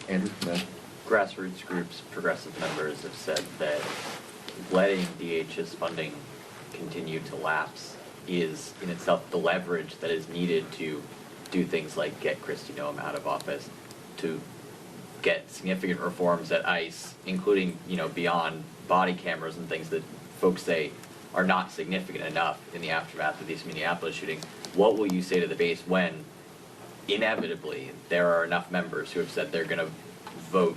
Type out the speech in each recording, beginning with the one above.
Andrew, then. Grassroots groups, progressive members have said that letting DHS funding continue to lapse is in itself the leverage that is needed to do things like get Kristi Noem out of office, to get significant reforms at ICE, including, beyond body cameras and things that folks say are not significant enough in the aftermath of these Minneapolis shootings. What will you say to the base when inevitably there are enough members who have said they're going to vote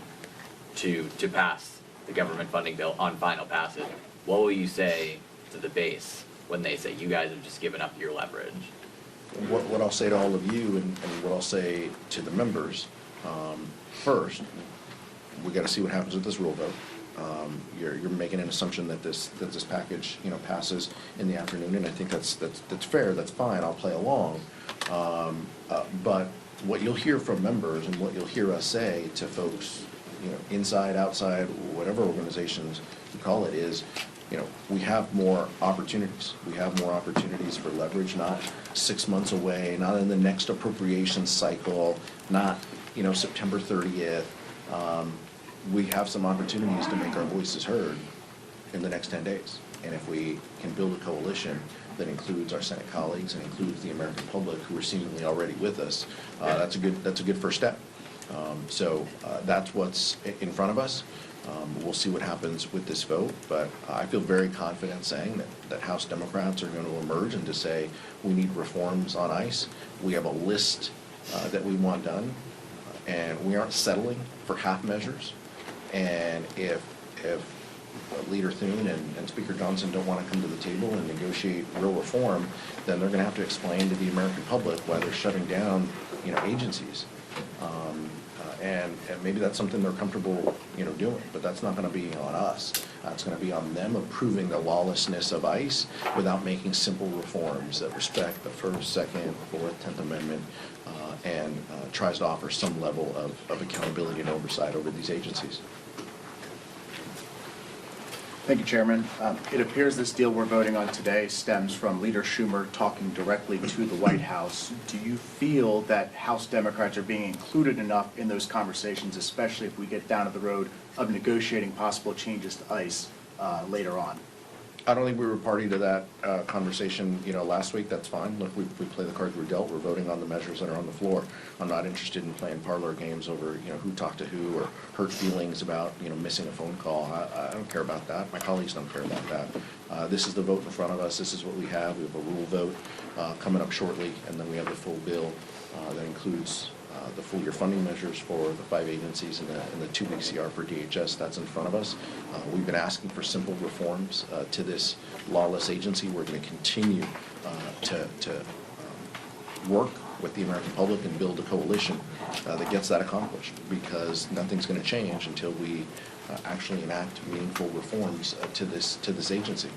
to pass the government funding bill on final passage? What will you say to the base when they say you guys have just given up your leverage? What I'll say to all of you and what I'll say to the members, first, we got to see what happens with this rule vote. You're making an assumption that this package passes in the afternoon, and I think that's fair. That's fine. I'll play along. But what you'll hear from members and what you'll hear us say to folks, inside, outside, whatever organizations you call it, is, we have more opportunities. We have more opportunities for leverage, not 6 months away, not in the next appropriations cycle, not, September 30th. We have some opportunities to make our voices heard in the next 10 days. And if we can build a coalition that includes our Senate colleagues and includes the American public who are seemingly already with us, that's a good first step. So that's what's in front of us. We'll see what happens with this vote, but I feel very confident saying that House Democrats are going to emerge and to say we need reforms on ICE. We have a list that we want done, and we aren't settling for half measures. And if Leader Thune and Speaker Johnson don't want to come to the table and negotiate real reform, then they're going to have to explain to the American public why they're shutting down, agencies. And maybe that's something they're comfortable, doing, but that's not going to be on us. It's going to be on them approving the lawlessness of ICE without making simple reforms that respect the First, Second, Fourth, 10th Amendment, and tries to offer some level of accountability and oversight over these agencies. Thank you, Chairman. It appears this deal we're voting on today stems from Leader Schumer talking directly to the White House. Do you feel that House Democrats are being included enough in those conversations, especially if we get down to the road of negotiating possible changes to ICE later on? I don't think we were party to that conversation, last week. That's fine. Look, we play the cards we're dealt. We're voting on the measures that are on the floor. I'm not interested in playing parlor games over, who talked to who or hurt feelings about, missing a phone call. I don't care about that. My colleagues don't care about that. This is the vote in front of us. This is what we have. We have a rule vote coming up shortly, and then we have the full bill that includes the full year funding measures for the 5 agencies and the 2-week CR for DHS. That's in front of us. We've been asking for simple reforms to this lawless agency. We're going to continue to work with the American public and build a coalition that gets that accomplished, because nothing's going to change until we actually enact meaningful reforms to this agency.